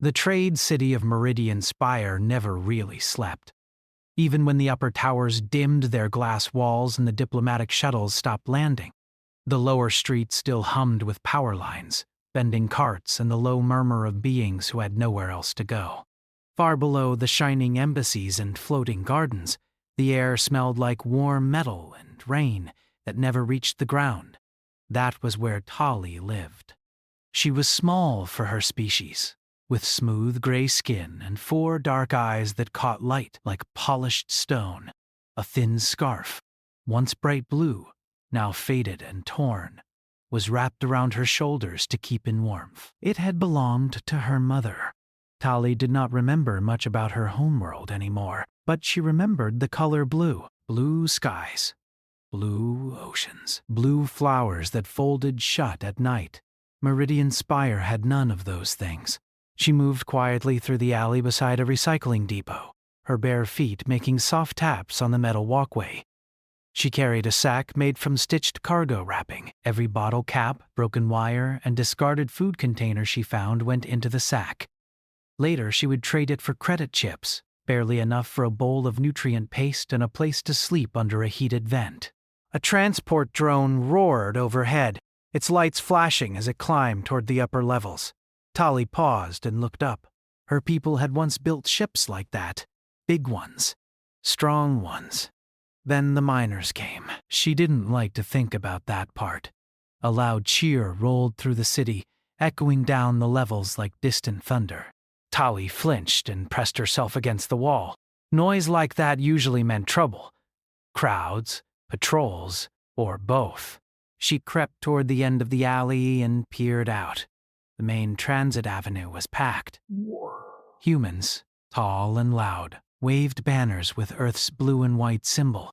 The trade city of Meridian Spire never really slept. Even when the upper towers dimmed their glass walls and the diplomatic shuttles stopped landing, the lower streets still hummed with power lines, bending carts, and the low murmur of beings who had nowhere else to go. Far below the shining embassies and floating gardens, the air smelled like warm metal and rain that never reached the ground. That was where Tali lived. She was small for her species, with smooth gray skin and 4 dark eyes that caught light like polished stone. A thin scarf, once bright blue, now faded and torn, was wrapped around her shoulders to keep in warmth. It had belonged to her mother. Tali did not remember much about her homeworld anymore, but she remembered the color blue. Blue skies, blue oceans, blue flowers that folded shut at night. Meridian Spire had none of those things. She moved quietly through the alley beside a recycling depot, her bare feet making soft taps on the metal walkway. She carried a sack made from stitched cargo wrapping. Every bottle cap, broken wire, and discarded food container she found went into the sack. Later, she would trade it for credit chips, barely enough for a bowl of nutrient paste and a place to sleep under a heated vent. A transport drone roared overhead, its lights flashing as it climbed toward the upper levels. Tali paused and looked up. Her people had once built ships like that. Big ones. Strong ones. Then the miners came. She didn't like to think about that part. A loud cheer rolled through the city, echoing down the levels like distant thunder. Tali flinched and pressed herself against the wall. Noise like that usually meant trouble. Crowds, patrols, or both. She crept toward the end of the alley and peered out. The main transit avenue was packed. Humans, tall and loud, waved banners with Earth's blue and white symbol.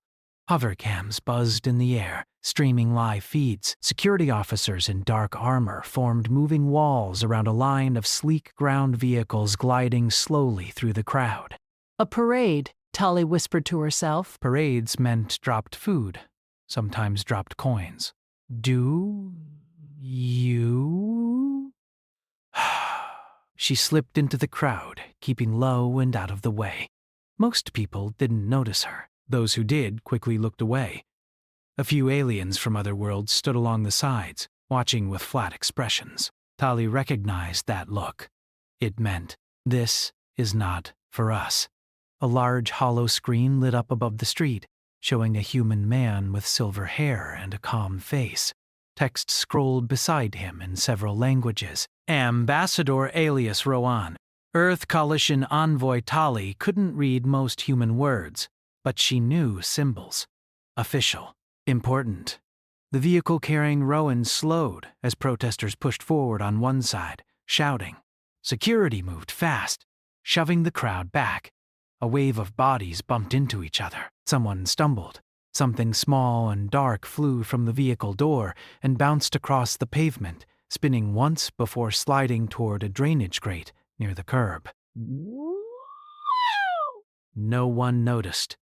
Hovercams buzzed in the air, streaming live feeds. Security officers in dark armor formed moving walls around a line of sleek ground vehicles gliding slowly through the crowd. A parade, Tali whispered to herself. Parades meant dropped food, sometimes dropped coins. Do you? She slipped into the crowd, keeping low and out of the way. Most people didn't notice her. Those who did quickly looked away. A few aliens from other worlds stood along the sides, watching with flat expressions. Tali recognized that look. It meant, this is not for us. A large hollow screen lit up above the street, showing a human man with silver hair and a calm face. Text scrolled beside him in several languages. Ambassador alias Rowan. Earth Coalition envoy Tali couldn't read most human words, but she knew symbols. Official. Important. The vehicle carrying Rowan slowed as protesters pushed forward on one side, shouting. Security moved fast, shoving the crowd back. A wave of bodies bumped into each other. Someone stumbled. Something small and dark flew from the vehicle door and bounced across the pavement, spinning once before sliding toward a drainage grate near the curb. No one noticed.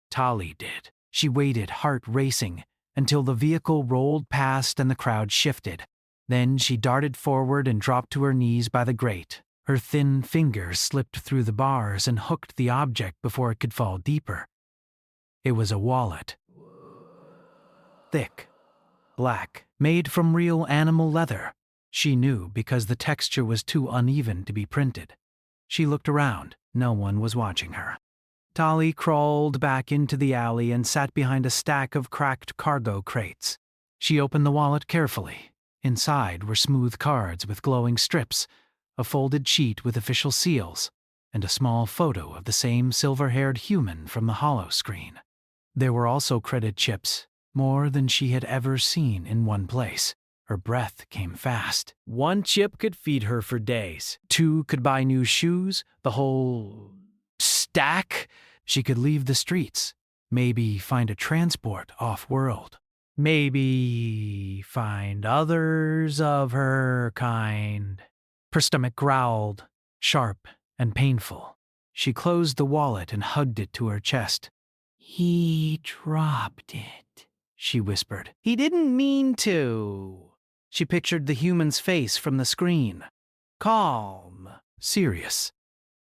Tali did. She waited, heart racing, until the vehicle rolled past and the crowd shifted. Then she darted forward and dropped to her knees by the grate. Her thin fingers slipped through the bars and hooked the object before it could fall deeper. It was a wallet. Thick, black, made from real animal leather. She knew because the texture was too uneven to be printed. She looked around. No one was watching her. Tali crawled back into the alley and sat behind a stack of cracked cargo crates. She opened the wallet carefully. Inside were smooth cards with glowing strips, a folded sheet with official seals, and a small photo of the same silver-haired human from the hollow screen. There were also credit chips, more than she had ever seen in one place. Her breath came fast. 1 chip could feed her for days. 2 could buy new shoes. The whole stack? She could leave the streets. Maybe find a transport off-world. Maybe find others of her kind. Her stomach growled, sharp and painful. She closed the wallet and hugged it to her chest. He dropped it, she whispered. He didn't mean to. She pictured the human's face from the screen. Calm, Serious.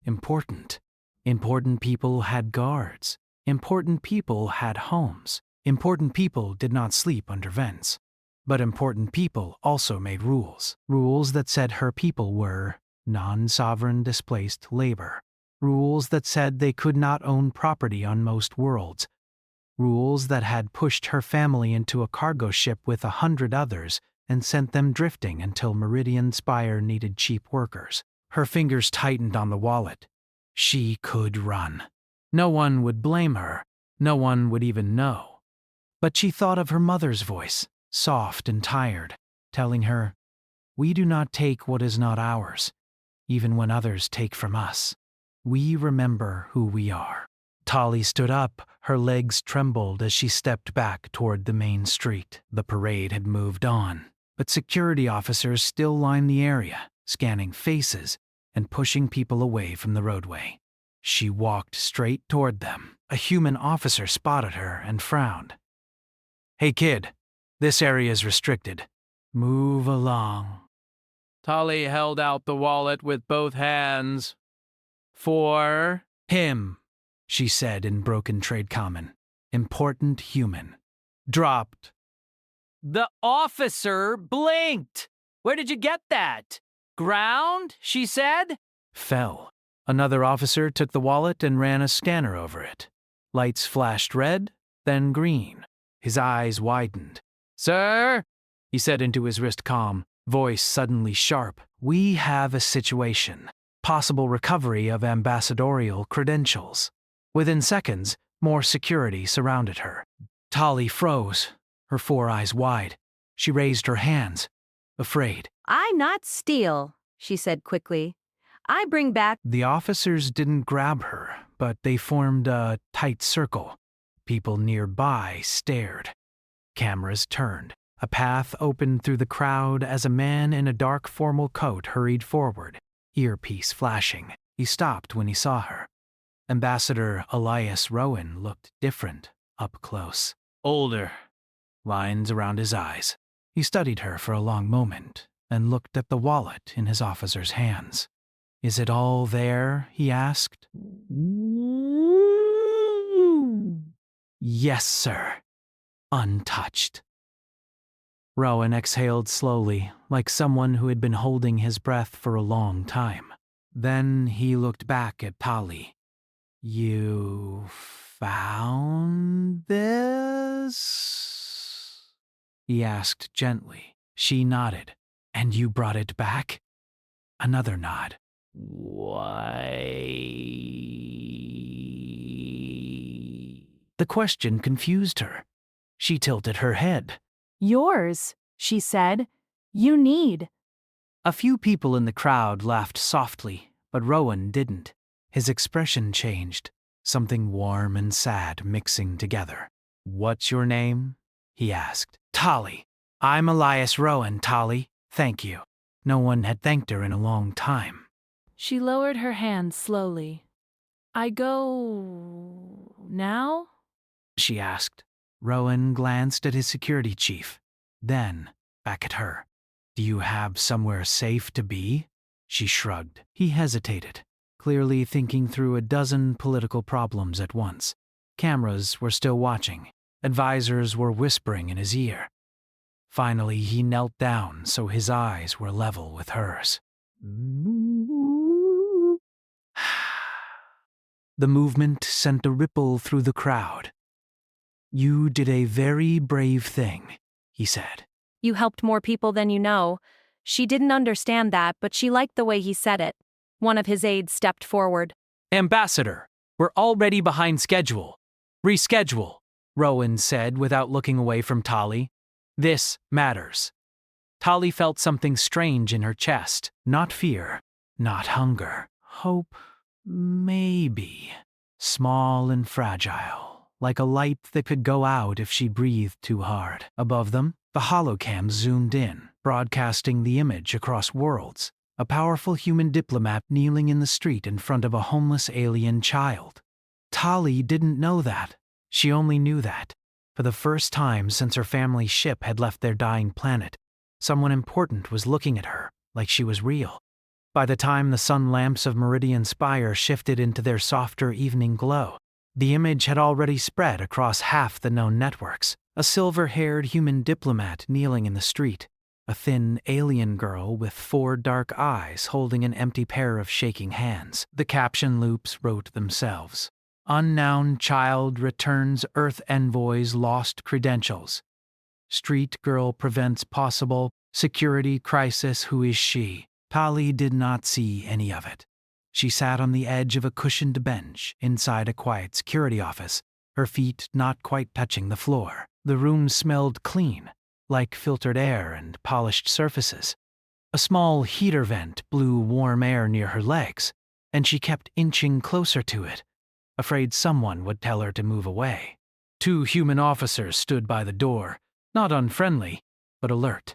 Important. Important people had guards. Important people had homes. Important people did not sleep under vents. But important people also made rules. Rules that said her people were non-sovereign displaced labor. Rules that said they could not own property on most worlds. Rules that had pushed her family into a cargo ship with 100 others and sent them drifting until Meridian Spire needed cheap workers. Her fingers tightened on the wallet. She could run. No one would blame her. No one would even know. But she thought of her mother's voice, soft and tired, telling her, "We do not take what is not ours, even when others take from us. We remember who we are." Tali stood up, her legs trembled as she stepped back toward the main street. The parade had moved on, but security officers still lined the area, scanning faces and pushing people away from the roadway. She walked straight toward them. A human officer spotted her and frowned. "Hey kid, this area is restricted. Move along." Tali held out the wallet with both hands. "For "Him," she said in broken trade common. "Important human." Dropped. The officer blinked. "Where did you get that? Ground?" she said. Fell. Another officer took the wallet and ran a scanner over it. Lights flashed red, then green. His eyes widened. "Sir?" He said into his wrist comm, voice suddenly sharp. "We have a situation. Possible recovery of ambassadorial credentials." Within seconds, more security surrounded her. Tali froze, her 4 eyes wide. She raised her hands, afraid. "I not steal," she said quickly. "I bring back—" The officers didn't grab her, but they formed a tight circle. People nearby stared. Cameras turned. A path opened through the crowd as a man in a dark formal coat hurried forward, earpiece flashing. He stopped when he saw her. Ambassador Elias Rowan looked different up close. Older. Lines around his eyes. He studied her for a long moment and looked at the wallet in his officer's hands. "Is it all there?" he asked. "Yes, sir." Untouched. Rowan exhaled slowly, like someone who had been holding his breath for a long time. Then he looked back at Tali. "You found this?" he asked gently. She nodded. "And you brought it back?" Another nod. "Why?" The question confused her. She tilted her head. Yours, she said. You need. A few people in the crowd laughed softly, but Rowan didn't. His expression changed, something warm and sad mixing together. "What's your name?" he asked. "Tali. I'm Elias Rowan, Tali. Thank you." No one had thanked her in a long time. She lowered her hand slowly. "I go now?" she asked. Rowan glanced at his security chief, then back at her. "Do you have somewhere safe to be?" She shrugged. He hesitated, clearly thinking through a dozen political problems at once. Cameras were still watching. Advisors were whispering in his ear. Finally, he knelt down so his eyes were level with hers. The movement sent a ripple through the crowd. "You did a very brave thing," he said. "You helped more people than you know." She didn't understand that, but she liked the way he said it. One of his aides stepped forward. "Ambassador, we're already behind schedule. Reschedule," Rowan said without looking away from Tali. "This matters." Tali felt something strange in her chest. Not fear, not hunger. Hope, maybe. Small and fragile, like a light that could go out if she breathed too hard. Above them, the holocam zoomed in, broadcasting the image across worlds. A powerful human diplomat kneeling in the street in front of a homeless alien child. Tali didn't know that. She only knew that, for the first time since her family's ship had left their dying planet, someone important was looking at her like she was real. By the time the sun lamps of Meridian Spire shifted into their softer evening glow, the image had already spread across half the known networks. A silver-haired human diplomat kneeling in the street, a thin alien girl with 4 dark eyes holding an empty pair of shaking hands. The caption loops wrote themselves. Unknown child returns Earth envoy's lost credentials. Street girl prevents possible security crisis. Who is she? Tali did not see any of it. She sat on the edge of a cushioned bench inside a quiet security office, her feet not quite touching the floor. The room smelled clean, like filtered air and polished surfaces. A small heater vent blew warm air near her legs, and she kept inching closer to it, afraid someone would tell her to move away. 2 human officers stood by the door, not unfriendly, but alert.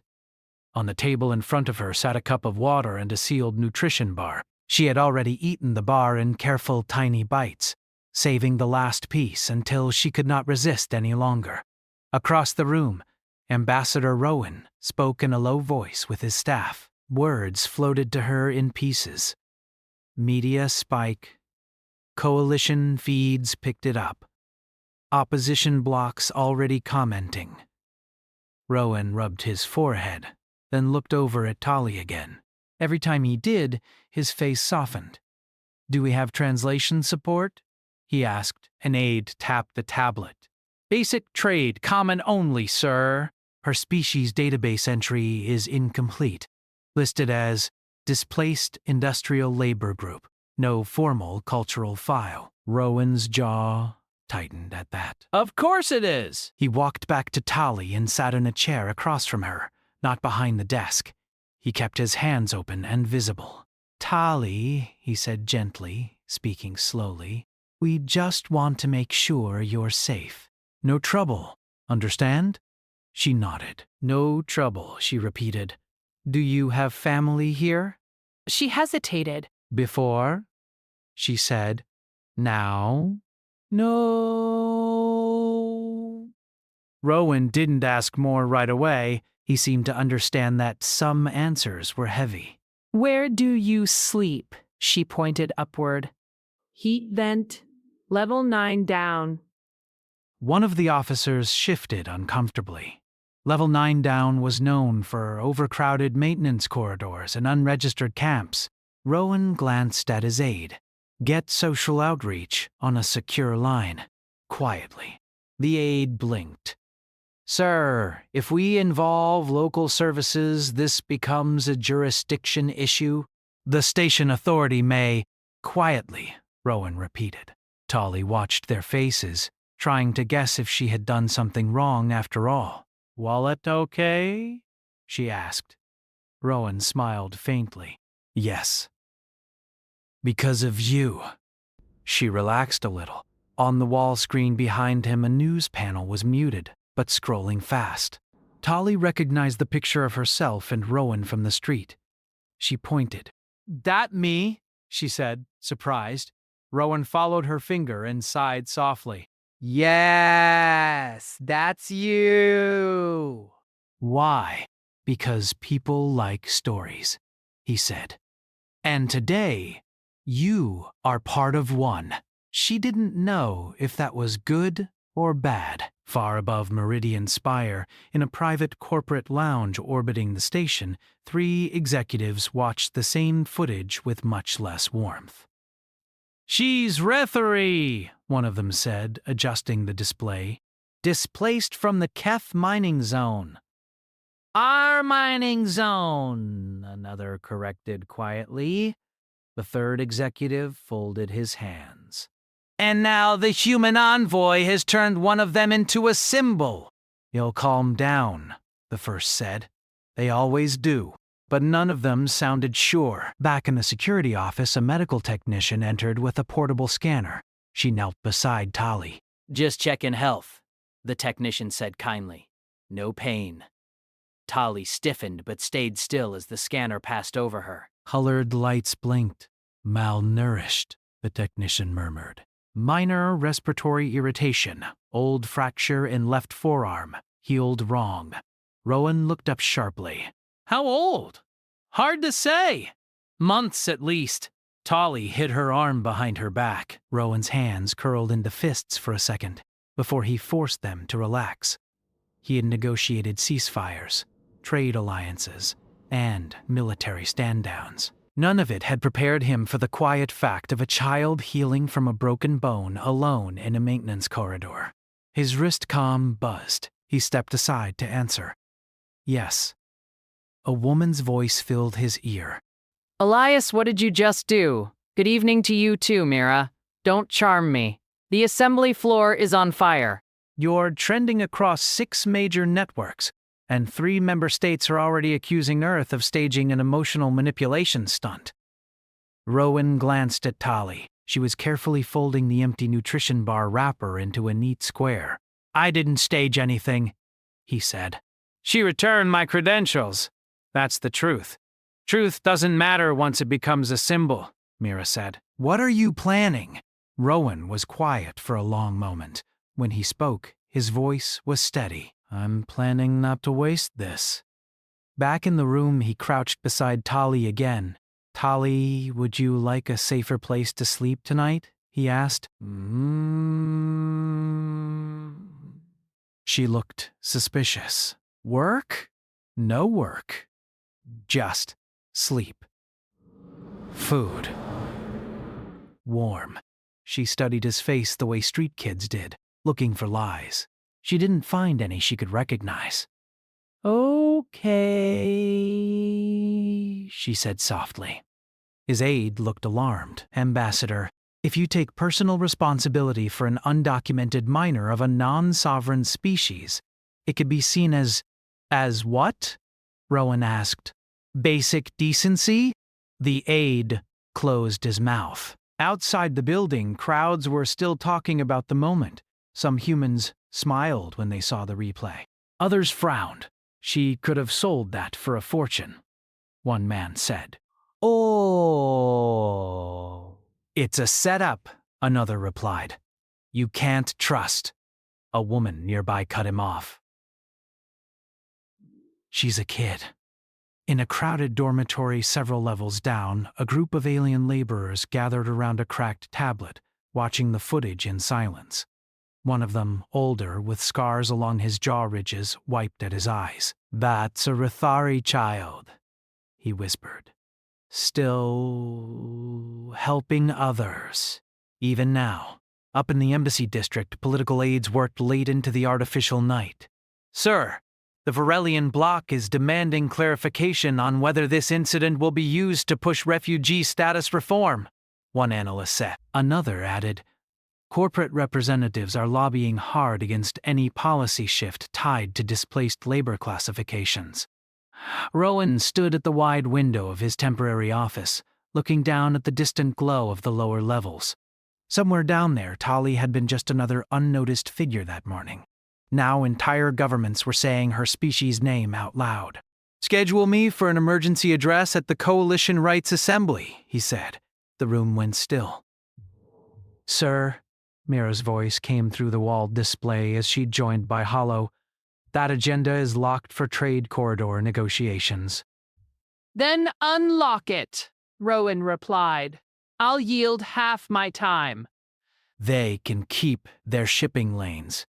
On the table in front of her sat a cup of water and a sealed nutrition bar. She had already eaten the bar in careful tiny bites, saving the last piece until she could not resist any longer. Across the room, Ambassador Rowan spoke in a low voice with his staff. Words floated to her in pieces. Media spike. Coalition feeds picked it up. Opposition blocks already commenting. Rowan rubbed his forehead, then looked over at Tali again. Every time he did, his face softened. "Do we have translation support?" he asked. An aide tapped the tablet. "Basic trade, common only, sir." Her species database entry is incomplete, listed as Displaced Industrial Labor Group. No formal cultural file. Rowan's jaw tightened at that. Of course it is. He walked back to Tali and sat in a chair across from her, not behind the desk. He kept his hands open and visible. "Tali," he said gently, speaking slowly, "we just want to make sure you're safe. No trouble, understand?" She nodded. "No trouble," she repeated. "Do you have family here?" She hesitated. "Before?" she said. "Now?" "No." Rowan didn't ask more right away. He seemed to understand that some answers were heavy. "Where do you sleep?" She pointed upward. "Heat vent, level 9 down." One of the officers shifted uncomfortably. Level 9 down was known for overcrowded maintenance corridors and unregistered camps. Rowan glanced at his aide. "Get social outreach on a secure line." Quietly. The aide blinked. "Sir, if we involve local services, this becomes a jurisdiction issue." "The station authority may—" "Quietly," Rowan repeated. Tali watched their faces, trying to guess if she had done something wrong after all. "Wallet okay?" she asked. Rowan smiled faintly. "Yes." "Because of you." She relaxed a little. On the wall screen behind him, a news panel was muted, but scrolling fast. Tali recognized the picture of herself and Rowan from the street. She pointed. "That me?" she said, surprised. Rowan followed her finger and sighed softly. "Yes, that's you." "Why?" "Because people like stories," he said. "And today, you are part of one." She didn't know if that was good or bad. Far above Meridian Spire, in a private corporate lounge orbiting the station, 3 executives watched the same footage with much less warmth. "She's Rethery," one of them said, adjusting the display. "Displaced from the Keth mining zone." "Our mining zone," another corrected quietly. The 3rd executive folded his hands. "And now the human envoy has turned one of them into a symbol." "You'll calm down," the first said. "They always do." But none of them sounded sure. Back in the security office, a medical technician entered with a portable scanner. She knelt beside Tali. "Just checking health," the technician said kindly. "No pain." Tali stiffened but stayed still as the scanner passed over her. Colored lights blinked. "Malnourished," the technician murmured. "Minor respiratory irritation. Old fracture in left forearm. Healed wrong." Rowan looked up sharply. "How old?" "Hard to say." Months at least. Tolly hid her arm behind her back. Rowan's hands curled into fists for a second before he forced them to relax. He had negotiated ceasefires, trade alliances, and military stand-downs. None of it had prepared him for the quiet fact of a child healing from a broken bone alone in a maintenance corridor. His wrist comm buzzed. He stepped aside to answer. Yes. A woman's voice filled his ear. Elias, what did you just do? Good evening to you too, Mira. Don't charm me. The assembly floor is on fire. You're trending across 6 major networks, and 3 member states are already accusing Earth of staging an emotional manipulation stunt. Rowan glanced at Tolly. She was carefully folding the empty nutrition bar wrapper into a neat square. I didn't stage anything, he said. She returned my credentials. That's the truth. Truth doesn't matter once it becomes a symbol, Mira said. What are you planning? Rowan was quiet for a long moment. When he spoke, his voice was steady. I'm planning not to waste this. Back in the room, he crouched beside Tolly again. Tolly, would you like a safer place to sleep tonight? He asked. She looked suspicious. Work? No work. Just sleep. Food. Warm. She studied his face the way street kids did, looking for lies. She didn't find any she could recognize. Okay, she said softly. His aide looked alarmed. Ambassador, if you take personal responsibility for an undocumented minor of a non-sovereign species, it could be seen as what? Rowan asked. Basic decency? The aide closed his mouth. Outside the building, crowds were still talking about the moment. Some humans smiled when they saw the replay. Others frowned. She could have sold that for a fortune, one man said. Oh. It's a setup, another replied. You can't trust. A woman nearby cut him off. She's a kid. In a crowded dormitory several levels down, a group of alien laborers gathered around a cracked tablet, watching the footage in silence. One of them, older, with scars along his jaw ridges, wiped at his eyes. That's a Rathari child, he whispered. Still helping others. Even now, up in the embassy district, political aides worked late into the artificial night. Sir, the Varelian bloc is demanding clarification on whether this incident will be used to push refugee status reform, one analyst said. Another added, corporate representatives are lobbying hard against any policy shift tied to displaced labor classifications. Rowan stood at the wide window of his temporary office, looking down at the distant glow of the lower levels. Somewhere down there, Tolly had been just another unnoticed figure that morning. Now entire governments were saying her species' name out loud. Schedule me for an emergency address at the Coalition Rights Assembly, he said. The room went still. Sir, Mira's voice came through the walled display as she joined by Hollow. That agenda is locked for trade corridor negotiations. Then unlock it, Rowan replied. I'll yield half my time. They can keep their shipping lanes.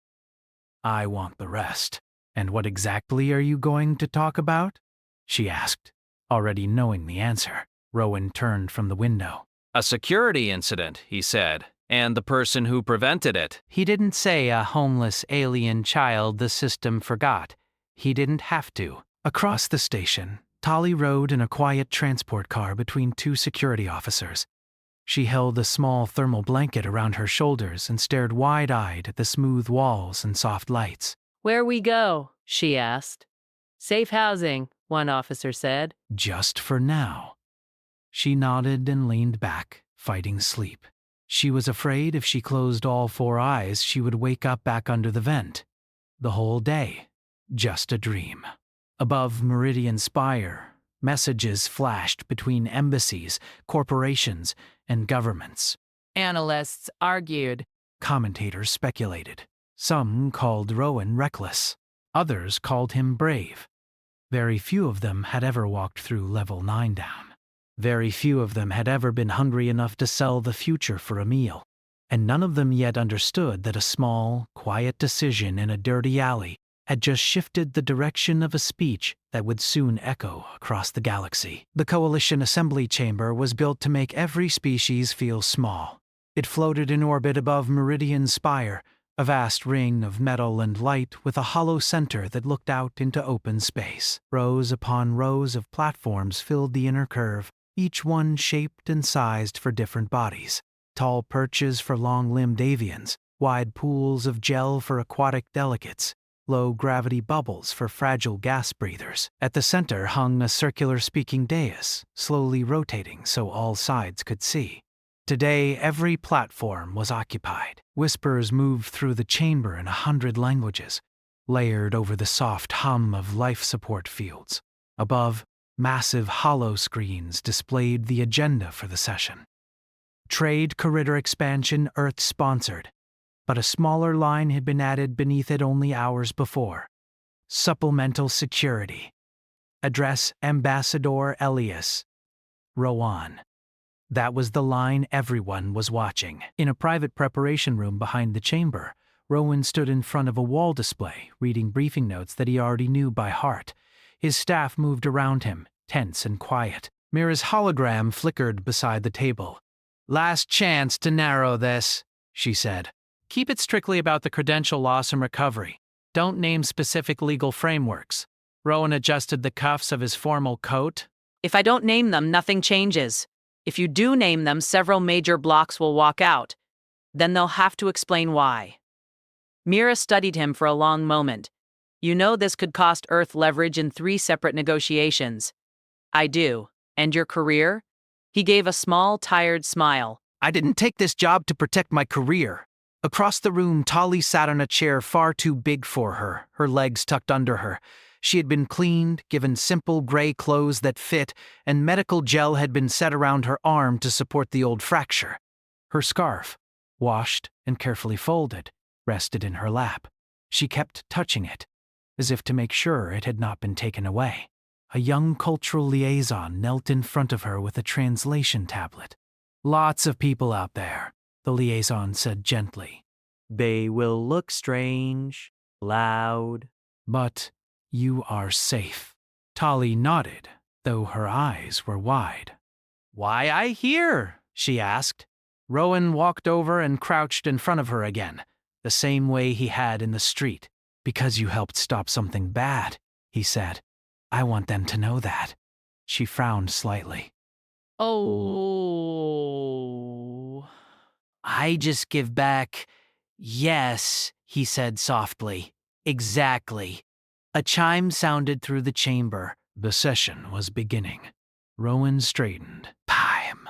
I want the rest. And what exactly are you going to talk about? She asked, already knowing the answer. Rowan turned from the window. A security incident, he said, and the person who prevented it. He didn't say a homeless alien child the system forgot. He didn't have to. Across the station, Tolly rode in a quiet transport car between 2 security officers. She held a small thermal blanket around her shoulders and stared wide-eyed at the smooth walls and soft lights. Where we go? She asked. Safe housing, one officer said. Just for now. She nodded and leaned back, fighting sleep. She was afraid if she closed all 4 eyes, she would wake up back under the vent. The whole day, just a dream. Above Meridian Spire, messages flashed between embassies, corporations, and governments. Analysts argued. Commentators speculated. Some called Rowan reckless. Others called him brave. Very few of them had ever walked through level 9 down. Very few of them had ever been hungry enough to sell the future for a meal, and none of them yet understood that a small, quiet decision in a dirty alley had just shifted the direction of a speech that would soon echo across the galaxy. The Coalition Assembly Chamber was built to make every species feel small. It floated in orbit above Meridian Spire, a vast ring of metal and light with a hollow center that looked out into open space. Rows upon rows of platforms filled the inner curve, each one shaped and sized for different bodies. Tall perches for long-limbed avians, wide pools of gel for aquatic delicates, low-gravity bubbles for fragile gas breathers. At the center hung a circular speaking dais, slowly rotating so all sides could see. Today, every platform was occupied. Whispers moved through the chamber in 100 languages, layered over the soft hum of life support fields. Above, massive hollow screens displayed the agenda for the session. Trade Corridor Expansion Earth-sponsored, but a smaller line had been added beneath it only hours before. Supplemental Security. Address Ambassador Elias. Rowan. That was the line everyone was watching. In a private preparation room behind the chamber, Rowan stood in front of a wall display, reading briefing notes that he already knew by heart. His staff moved around him, tense and quiet. Mira's hologram flickered beside the table. "Last chance to narrow this," she said. "Keep it strictly about the credential loss and recovery. Don't name specific legal frameworks." Rowan adjusted the cuffs of his formal coat. If I don't name them, nothing changes. If you do name them, several major blocks will walk out. Then they'll have to explain why. Mira studied him for a long moment. "You know this could cost Earth leverage in 3 separate negotiations." "I do. And your career?" He gave a small, tired smile. "I didn't take this job to protect my career." Across the room, Tali sat on a chair far too big for her, her legs tucked under her. She had been cleaned, given simple gray clothes that fit, and medical gel had been set around her arm to support the old fracture. Her scarf, washed and carefully folded, rested in her lap. She kept touching it, as if to make sure it had not been taken away. A young cultural liaison knelt in front of her with a translation tablet. "Lots of people out there," the liaison said gently. "They will look strange, loud, but you are safe." Tali nodded, though her eyes were wide. "Why I here?" she asked. Rowan walked over and crouched in front of her again, the same way he had in the street. "Because you helped stop something bad," he said. "I want them to know that." She frowned slightly. Oh. I just give back. Yes, he said softly. Exactly. A chime sounded through the chamber. The session was beginning. Rowan straightened. Time.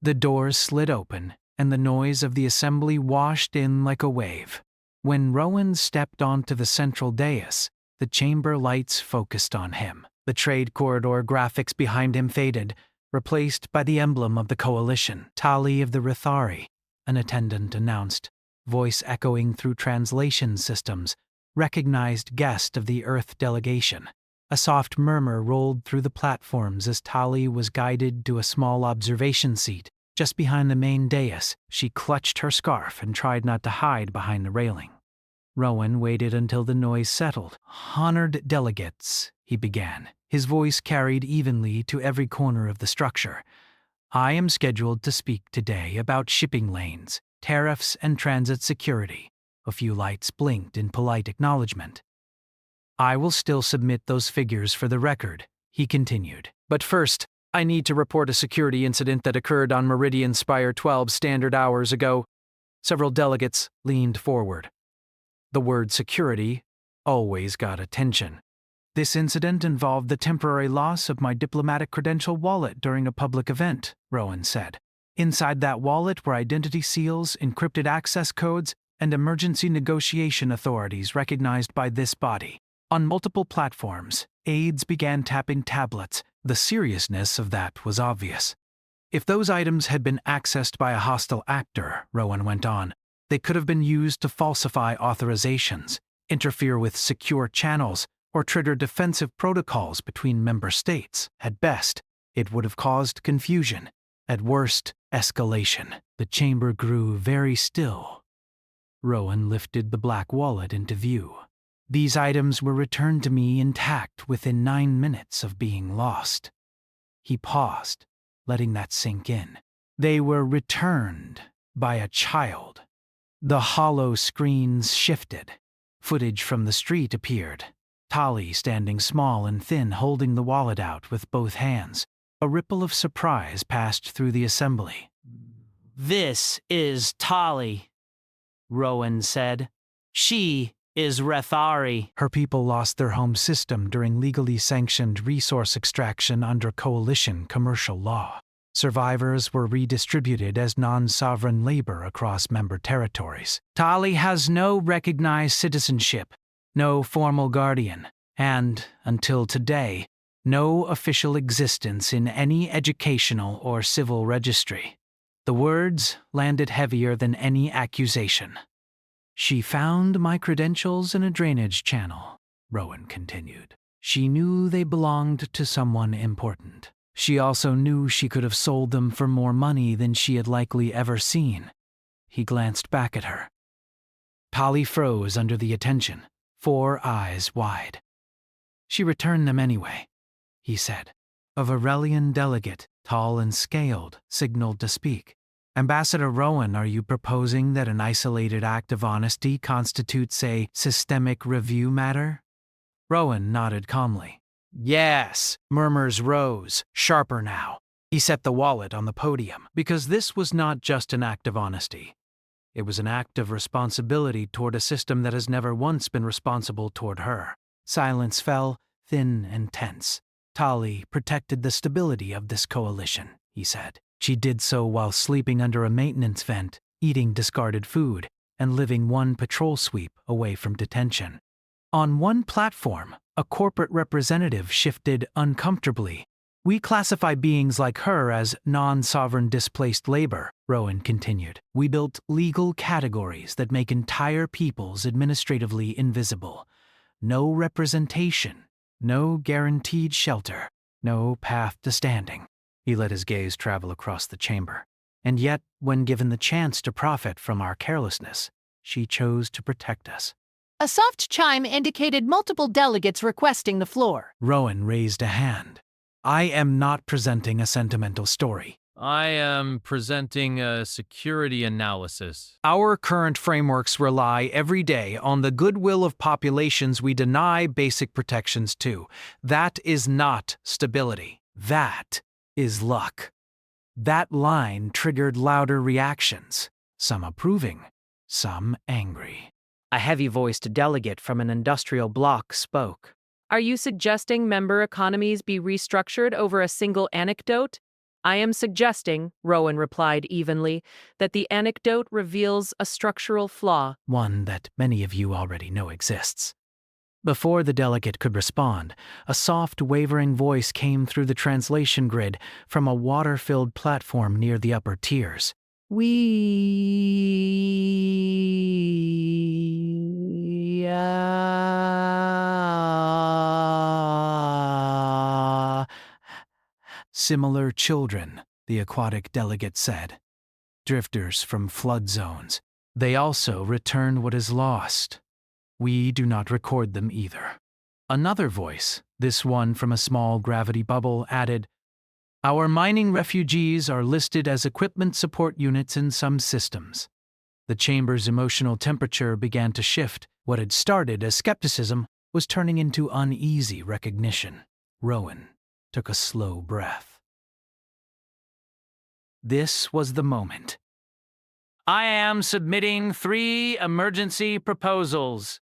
The doors slid open, and the noise of the assembly washed in like a wave. When Rowan stepped onto the central dais, the chamber lights focused on him. The trade corridor graphics behind him faded, replaced by the emblem of the Coalition. Tali of the Rithari, an attendant announced, voice echoing through translation systems, recognized guest of the Earth delegation. A soft murmur rolled through the platforms as Tali was guided to a small observation seat just behind the main dais. She clutched her scarf and tried not to hide behind the railing. Rowan waited until the noise settled. "Honored delegates," he began, his voice carried evenly to every corner of the structure. "I am scheduled to speak today about shipping lanes, tariffs, and transit security." A few lights blinked in polite acknowledgement. "I will still submit those figures for the record," he continued. "But first, I need to report a security incident that occurred on Meridian Spire 12 standard hours ago." Several delegates leaned forward. The word security always got attention. "This incident involved the temporary loss of my diplomatic credential wallet during a public event," Rowan said. "Inside that wallet were identity seals, encrypted access codes, and emergency negotiation authorities recognized by this body. On multiple platforms, aides began tapping tablets. The seriousness of that was obvious. If those items had been accessed by a hostile actor," Rowan went on, "they could have been used to falsify authorizations, interfere with secure channels, or trigger defensive protocols between member states. At best, It would have caused confusion, at worst, escalation. The chamber grew very still. Rowan lifted the black wallet into view. These items were returned to me intact within 9 minutes of being lost. He paused, letting that sink in. They were returned by a child. The hollow screens shifted. Footage from the street appeared. Tali standing small and thin, holding the wallet out with both hands. A ripple of surprise passed through the assembly. "This is Tali," Rowan said. "She is Rethari." Her people lost their home system during legally sanctioned resource extraction under coalition commercial law. Survivors were redistributed as non-sovereign labor across member territories. Tali has no recognized citizenship, no formal guardian, and, until today, no official existence in any educational or civil registry. The words landed heavier than any accusation. "She found my credentials in a drainage channel," Rowan continued. "She knew they belonged to someone important. She also knew she could have sold them for more money than she had likely ever seen." He glanced back at her. Tali froze under the attention, 4 eyes wide. "She returned them anyway," he said. A Varelian delegate, tall and scaled, signaled to speak. "Ambassador Rowan, are you proposing that an isolated act of honesty constitutes a systemic review matter?" Rowan nodded calmly. "Yes," murmurs rose, sharper now. He set the wallet on the podium, because this was not just an act of honesty. It was an act of responsibility toward a system that has never once been responsible toward her. Silence fell, thin and tense. "Tali protected the stability of this coalition," he said. "She did so while sleeping under a maintenance vent, eating discarded food, and living 1 patrol sweep away from detention. On one platform, a corporate representative shifted uncomfortably. We classify beings like her as non-sovereign displaced labor," Rowan continued. "We built legal categories that make entire peoples administratively invisible. No representation, no guaranteed shelter, no path to standing." He let his gaze travel across the chamber. "And yet, when given the chance to profit from our carelessness, she chose to protect us." A soft chime indicated multiple delegates requesting the floor. Rowan raised a hand. "I am not presenting a sentimental story. I am presenting a security analysis. Our current frameworks rely every day on the goodwill of populations we deny basic protections to. That is not stability. That is luck." That line triggered louder reactions, some approving, some angry. A heavy-voiced delegate from an industrial bloc spoke. "Are you suggesting member economies be restructured over a single anecdote?" "I am suggesting," Rowan replied evenly, "that the anecdote reveals a structural flaw." One that many of you already know exists. Before the delegate could respond, a soft, wavering voice came through the translation grid from a water-filled platform near the upper tiers. Similar children, the aquatic delegate said. Drifters from flood zones. They also return what is lost. We do not record them either." Another voice, this one from a small gravity bubble, added, "Our mining refugees are listed as equipment support units in some systems." The chamber's emotional temperature began to shift. What had started as skepticism was turning into uneasy recognition. Rowan took a slow breath. This was the moment. "I am submitting 3 emergency proposals,"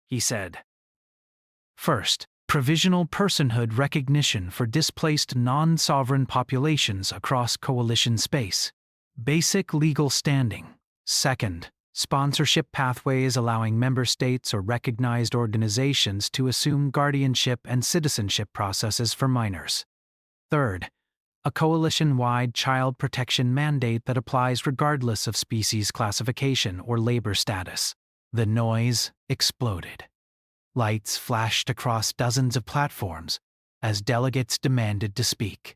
he said. First, provisional personhood recognition for displaced non-sovereign populations across coalition space. Basic legal standing. Second, sponsorship pathways allowing member states or recognized organizations to assume guardianship and citizenship processes for minors. Third, a coalition-wide child protection mandate that applies regardless of species classification or labor status. The noise exploded. Lights flashed across dozens of platforms as delegates demanded to speak.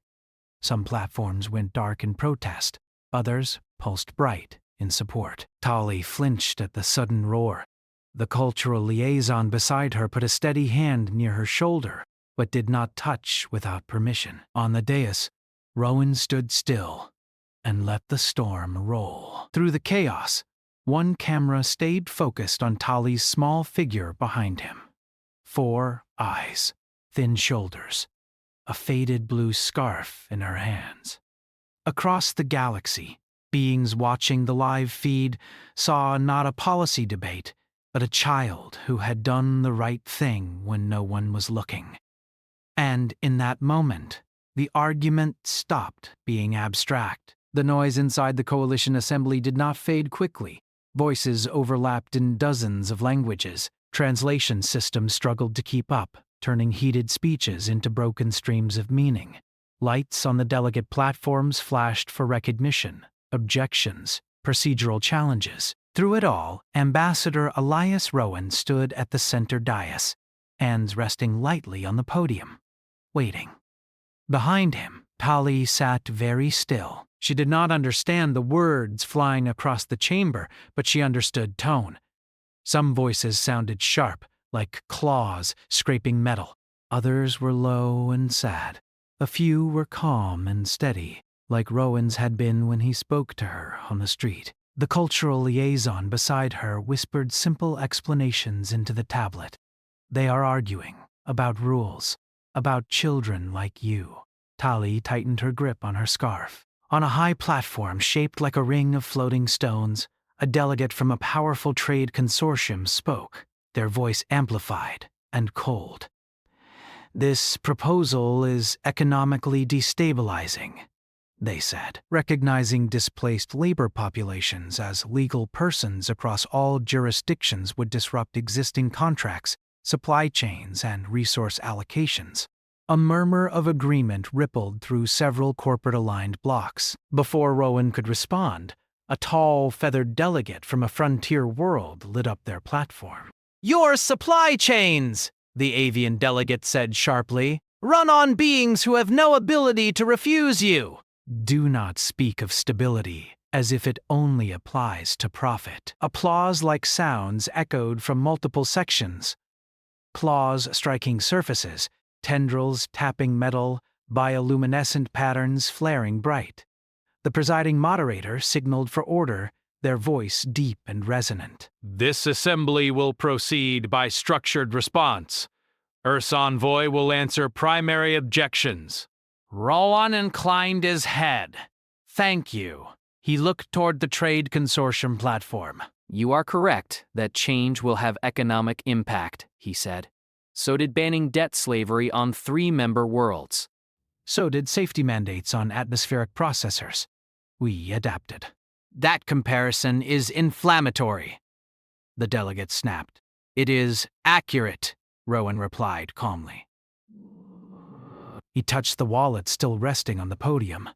Some platforms went dark in protest, others pulsed bright in support. Tali flinched at the sudden roar. The cultural liaison beside her put a steady hand near her shoulder, but did not touch without permission. On the dais, Rowan stood still and let the storm roll. Through the chaos, one camera stayed focused on Tali's small figure behind him. 4 eyes, thin shoulders, a faded blue scarf in her hands. Across the galaxy, beings watching the live feed saw not a policy debate, but a child who had done the right thing when no one was looking. And in that moment, the argument stopped being abstract. The noise inside the Coalition Assembly did not fade quickly. Voices overlapped in dozens of languages. Translation systems struggled to keep up, turning heated speeches into broken streams of meaning. Lights on the delegate platforms flashed for recognition, objections, procedural challenges. Through it all, Ambassador Elias Rowan stood at the center dais, hands resting lightly on the podium, waiting. Behind him, Tali sat very still. She did not understand the words flying across the chamber, but she understood tone. Some voices sounded sharp, like claws scraping metal. Others were low and sad. A few were calm and steady, like Rowan's had been when he spoke to her on the street. The cultural liaison beside her whispered simple explanations into the tablet. They are arguing about rules, about children like you. Tali tightened her grip on her scarf. On a high platform shaped like a ring of floating stones, a delegate from a powerful trade consortium spoke, their voice amplified and cold. This proposal is economically destabilizing, they said, recognizing displaced labor populations as legal persons across all jurisdictions would disrupt existing contracts, supply chains, and resource allocations. A murmur of agreement rippled through several corporate-aligned blocks. Before Rowan could respond, a tall, feathered delegate from a frontier world lit up their platform. "Your supply chains," the avian delegate said sharply, "run on beings who have no ability to refuse you." Do not speak of stability as if it only applies to profit. Applause-like sounds echoed from multiple sections. Claws striking surfaces, tendrils tapping metal, bioluminescent patterns flaring bright. The presiding moderator signaled for order, their voice deep and resonant. This assembly will proceed by structured response. Earth's envoy will answer primary objections. Rowan inclined his head. Thank you. He looked toward the Trade Consortium platform. You are correct that change will have economic impact, he said. So did banning debt slavery on 3 member worlds. So did safety mandates on atmospheric processors. We adapted. That comparison is inflammatory, the delegate snapped. It is accurate, Rowan replied calmly. He touched the wallet still resting on the podium.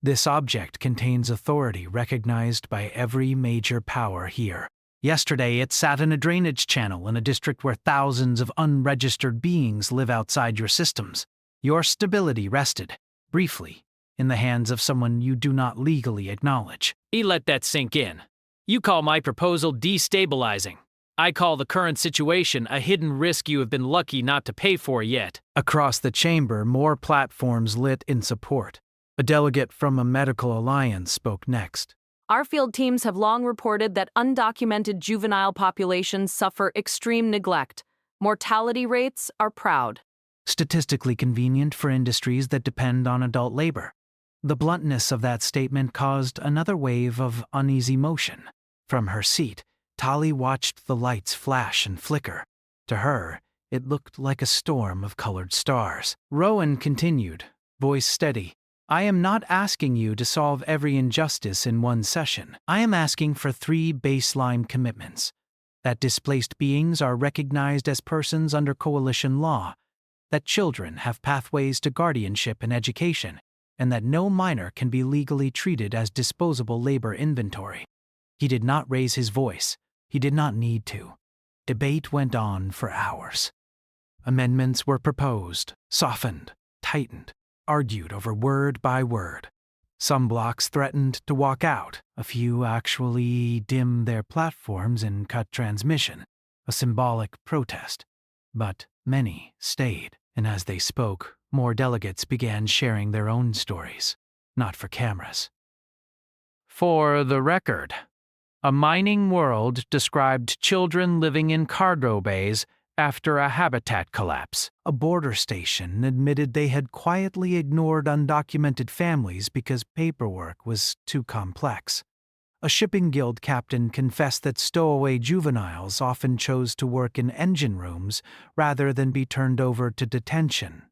This object contains authority recognized by every major power here. Yesterday, it sat in a drainage channel in a district where thousands of unregistered beings live outside your systems. Your stability rested, briefly, in the hands of someone you do not legally acknowledge. Let that sink in. You call my proposal destabilizing. I call the current situation a hidden risk you have been lucky not to pay for yet. Across the chamber, more platforms lit in support. A delegate from a medical alliance spoke next. Our field teams have long reported that undocumented juvenile populations suffer extreme neglect. Mortality rates are proud. Statistically convenient for industries that depend on adult labor. The bluntness of that statement caused another wave of uneasy motion. From her seat, Tali watched the lights flash and flicker. To her, it looked like a storm of colored stars. Rowan continued, voice steady. I am not asking you to solve every injustice in one session. I am asking for 3 baseline commitments. That displaced beings are recognized as persons under coalition law, that children have pathways to guardianship and education, and that no minor can be legally treated as disposable labor inventory. He did not raise his voice. He did not need to. Debate went on for hours. Amendments were proposed, softened, tightened. argued over word by word. Some blocks threatened to walk out. A few actually dimmed their platforms and cut transmission, a symbolic protest. But many stayed, and as they spoke, more delegates began sharing their own stories, not for cameras. For the record, a mining world described children living in cargo bays after a habitat collapse. A border station admitted they had quietly ignored undocumented families because paperwork was too complex. A shipping guild captain confessed that stowaway juveniles often chose to work in engine rooms rather than be turned over to detention.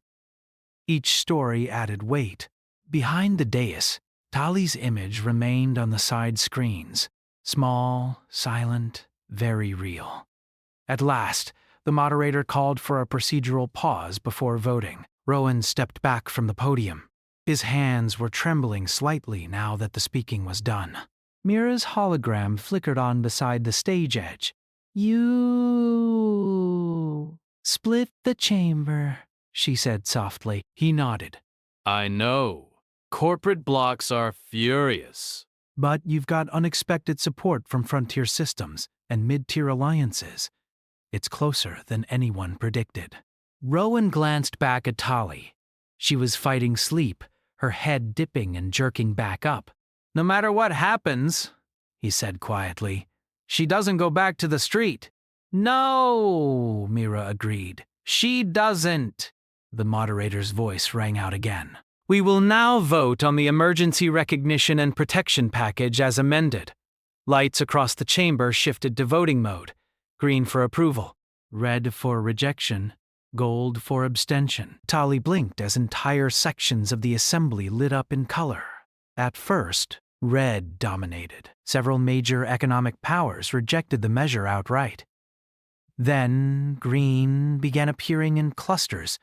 Each story added weight. Behind the dais, Tali's image remained on the side screens, small, silent, very real. At last, the moderator called for a procedural pause before voting. Rowan stepped back from the podium. His hands were trembling slightly now that the speaking was done. Mira's hologram flickered on beside the stage edge. "You split the chamber," she said softly. He nodded. I know. Corporate blocks are furious. "But you've got unexpected support from Frontier Systems and mid-tier alliances. It's closer than anyone predicted." Rowan glanced back at Tali. She was fighting sleep, her head dipping and jerking back up. No matter what happens, he said quietly, she doesn't go back to the street. "No," Mira agreed. She doesn't. The moderator's voice rang out again. We will now vote on the emergency recognition and protection package as amended. Lights across the chamber shifted to voting mode. Green for approval, red for rejection, gold for abstention. Tali blinked as entire sections of the assembly lit up in color. At first, red dominated. Several major economic powers rejected the measure outright. Then, green began appearing in clusters.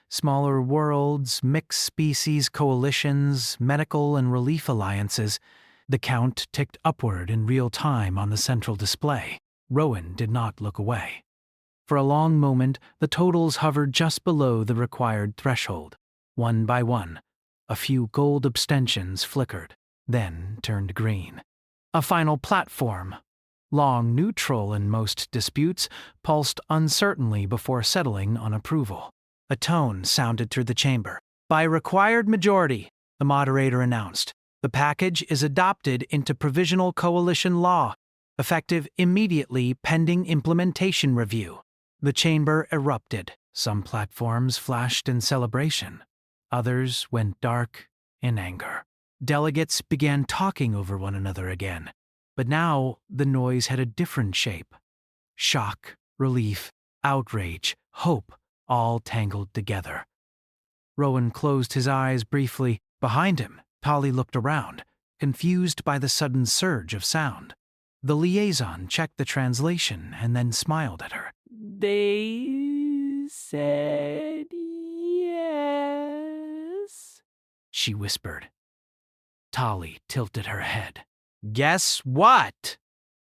Smaller worlds, mixed species coalitions, medical and relief alliances. The count ticked upward in real time on the central display. Rowan did not look away. For a long moment, the totals hovered just below the required threshold. One by one, a few gold abstentions flickered, then turned green. A final platform, long neutral in most disputes, pulsed uncertainly before settling on approval. A tone sounded through the chamber. "By required majority," the moderator announced, "the package is adopted into provisional coalition law, effective immediately pending implementation review." The chamber erupted. Some platforms flashed in celebration. Others went dark in anger. Delegates began talking over one another again. But now the noise had a different shape. Shock, relief, outrage, hope, all tangled together. Rowan closed his eyes briefly. Behind him, Tali looked around, confused by the sudden surge of sound. The liaison checked the translation and then smiled at her. "They said yes," she whispered. Tali tilted her head. Guess what?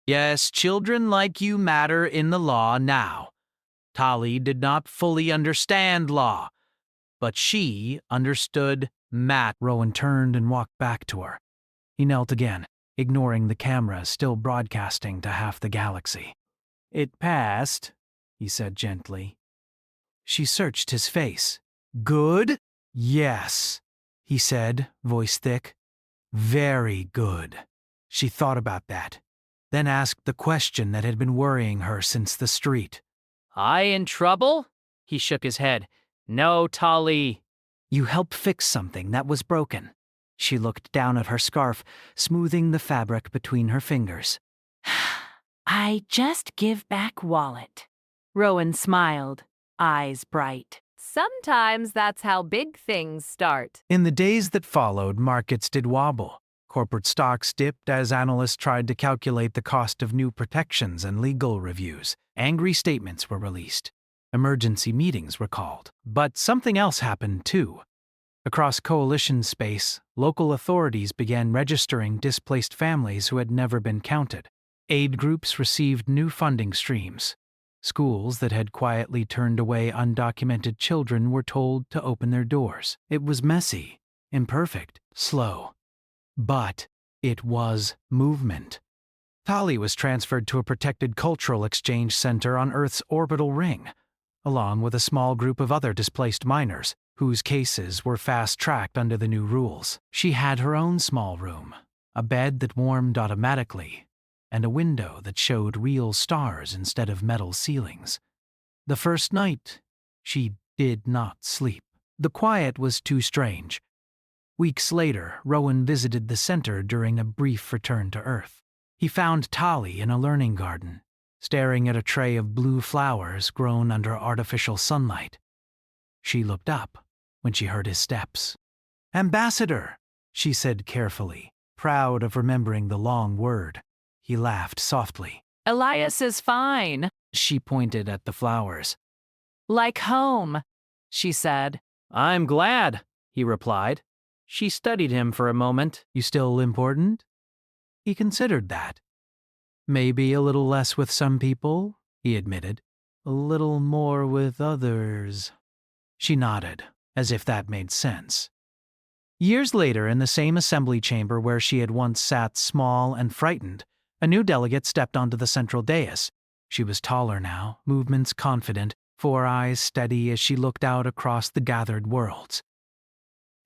Yes, children like you matter in the law now. Tali did not fully understand law, but she understood math. Rowan turned and walked back to her. He knelt again, ignoring the camera still broadcasting to half the galaxy. "It passed," he said gently. She searched his face. "Good?" "Yes," he said, voice thick. "Very good." She thought about that, then asked the question that had been worrying her since the street. I in trouble? He shook his head. No, Tali. "You helped fix something that was broken." She looked down at her scarf, smoothing the fabric between her fingers. "I just give back wallet." Rowan smiled, eyes bright. "Sometimes that's how big things start." In the days that followed, markets did wobble. Corporate stocks dipped as analysts tried to calculate the cost of new protections and legal reviews. Angry statements were released. Emergency meetings were called. But something else happened too. Across coalition space, local authorities began registering displaced families who had never been counted. Aid groups received new funding streams. Schools that had quietly turned away undocumented children were told to open their doors. It was messy, imperfect, slow. But it was movement. Tali was transferred to a protected cultural exchange center on Earth's orbital ring, along with a small group of other displaced minors, whose cases were fast-tracked under the new rules. She had her own small room, a bed that warmed automatically, and a window that showed real stars instead of metal ceilings. The first night, she did not sleep. The quiet was too strange. Weeks later, Rowan visited the center during a brief return to Earth. He found Tali in a learning garden, staring at a tray of blue flowers grown under artificial sunlight. She looked up when she heard his steps. "Ambassador," she said carefully, proud of remembering the long word. He laughed softly. Elias is fine. She pointed at the flowers. Like home, she said. "I'm glad," he replied. She studied him for a moment. "You still important?" He considered that. "Maybe a little less with some people," he admitted. "A little more with others." She nodded, as if that made sense. Years later, in the same assembly chamber where she had once sat small and frightened, a new delegate stepped onto the central dais. She was taller now, movements confident, 4 eyes steady as she looked out across the gathered worlds.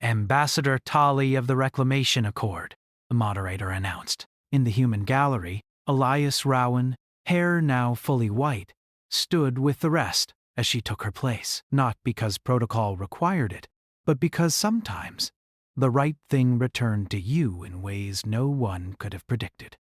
"Ambassador Tali of the Reclamation Accord," the moderator announced. In the human gallery, Elias Rowan, hair now fully white, stood with the rest as she took her place, not because protocol required it, but because sometimes the right thing returned to you in ways no one could have predicted.